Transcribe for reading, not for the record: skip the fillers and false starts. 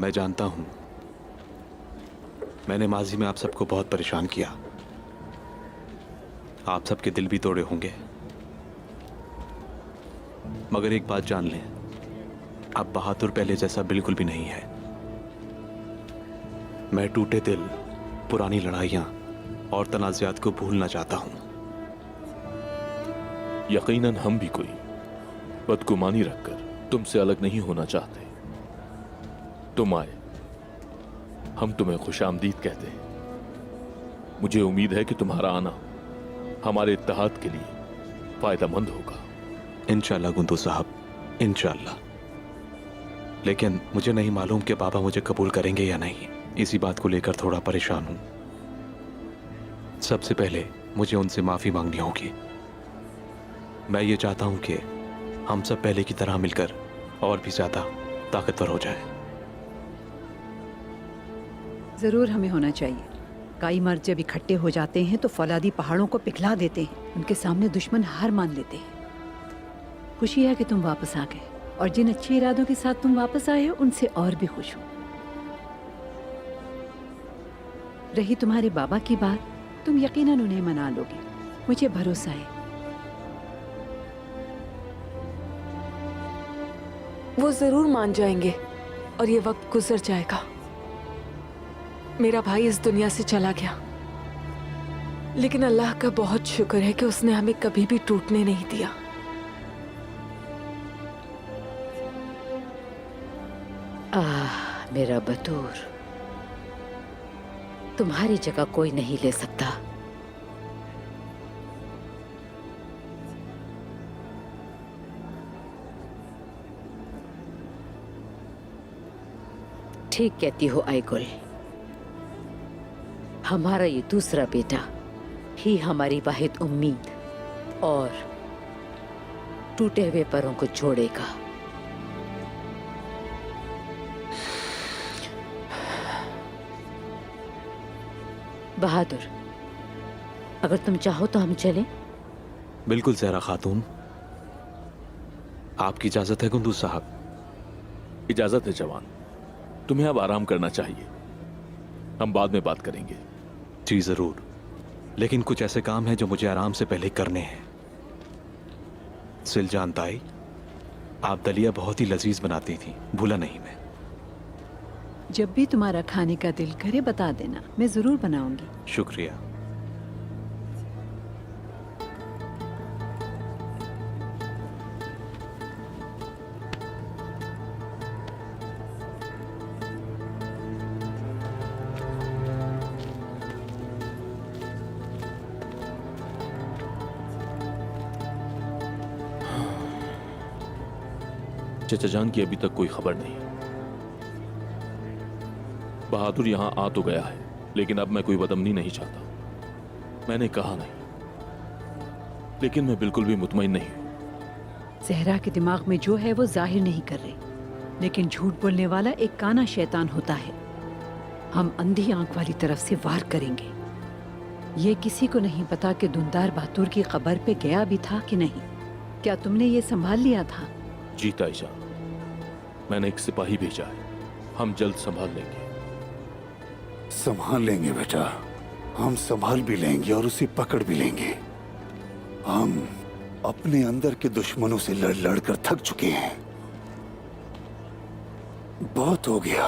मैं जानता हूं, मैंने माजी में आप सबको बहुत परेशान किया, आप सबके दिल भी तोड़े होंगे, मगर एक बात जान लें, अब बहादुर पहले जैसा बिल्कुल भी नहीं है। मैं टूटे दिल, पुरानी लड़ाइयां और तनाज़ात को भूलना चाहता हूं। यकीनन हम भी कोई बदगुमानी रखकर तुमसे अलग नहीं होना चाहते। तुम आए, हम तुम्हें खुशामदीद कहते हैं। मुझे उम्मीद है कि तुम्हारा आना हमारे इत्तेहाद के लिए फायदेमंद होगा। इंशाल्लाह गुंदू साहब, इंशाल्लाह। लेकिन मुझे नहीं मालूम कि पापा मुझे कबूल करेंगे या नहीं। इसी बात को लेकर थोड़ा परेशान हूं। सबसे पहले मुझे उनसे माफी मांगनी होगी। मैं ये चाहता हूं कि हम सब पहले की तरह मिलकर और भी ज्यादा ताकतवर हो जाए। जरूर हमें होना चाहिए। कई मर्द जब इकट्ठे हो जाते हैं तो फौलादी पहाड़ों को पिघला देते हैं। उनके सामने दुश्मन हार मान लेते हैं। खुशी है कि तुम वापस आ गए, और जिन अच्छे इरादों के साथ तुम वापस आए हो उनसे और भी खुश हूं। रही तुम्हारे बाबा की बात, तुम यकीनन उन्हें मना लोगे, मुझे भरोसा है। वो जरूर मान जाएंगे और ये वक्त गुजर जाएगा। मेरा भाई इस दुनिया से चला गया, लेकिन अल्लाह का बहुत शुक्र है कि उसने हमें कभी भी टूटने नहीं दिया। मेरा बतूर, तुम्हारी जगह कोई नहीं ले सकता। ठीक कहती हो आईगुल, हमारा ये दूसरा बेटा ही हमारी वाहिद उम्मीद और टूटे हुए परों को जोड़ेगा। बहादुर, अगर तुम चाहो तो हम चलें? बिल्कुल ज़हरा खातून, आपकी इजाजत है गुंदू साहब? इजाजत है जवान, तुम्हें अब आराम करना चाहिए। हम बाद में बात करेंगे। जी जरूर, लेकिन कुछ ऐसे काम हैं जो मुझे आराम से पहले करने हैं। सिलजान ताई, आप दलिया बहुत ही लजीज बनाती थी, भूला नहीं मैं। जब भी तुम्हारा खाने का दिल करे बता देना, मैं जरूर बनाऊंगी। शुक्रिया। चचा जान की अभी तक कोई खबर नहीं। बहादुर यहां आ तो गया है, लेकिन अब मैं कोई बदअमनी नहीं चाहता। मैंने कहा नहीं, लेकिन मैं बिल्कुल भी मुतमईन नहीं हूं। ज़हरा के दिमाग में जो है वो जाहिर नहीं कर रही, लेकिन झूठ बोलने वाला एक काना शैतान होता है। हम अंधी आंख वाली तरफ से वार करेंगे। ये किसी को नहीं पता कि धुंधार बहादुर की खबर पे गया भी था कि नहीं। क्या तुमने ये संभाल लिया था? जी ताईजान, मैंने एक सिपाही भेजा है, हम जल्द संभाल लेंगे। संभाल लेंगे बेटा, हम संभाल भी लेंगे और उसे पकड़ भी लेंगे। हम अपने अंदर के दुश्मनों से लड़ लड़ कर थक चुके हैं। बहुत हो गया।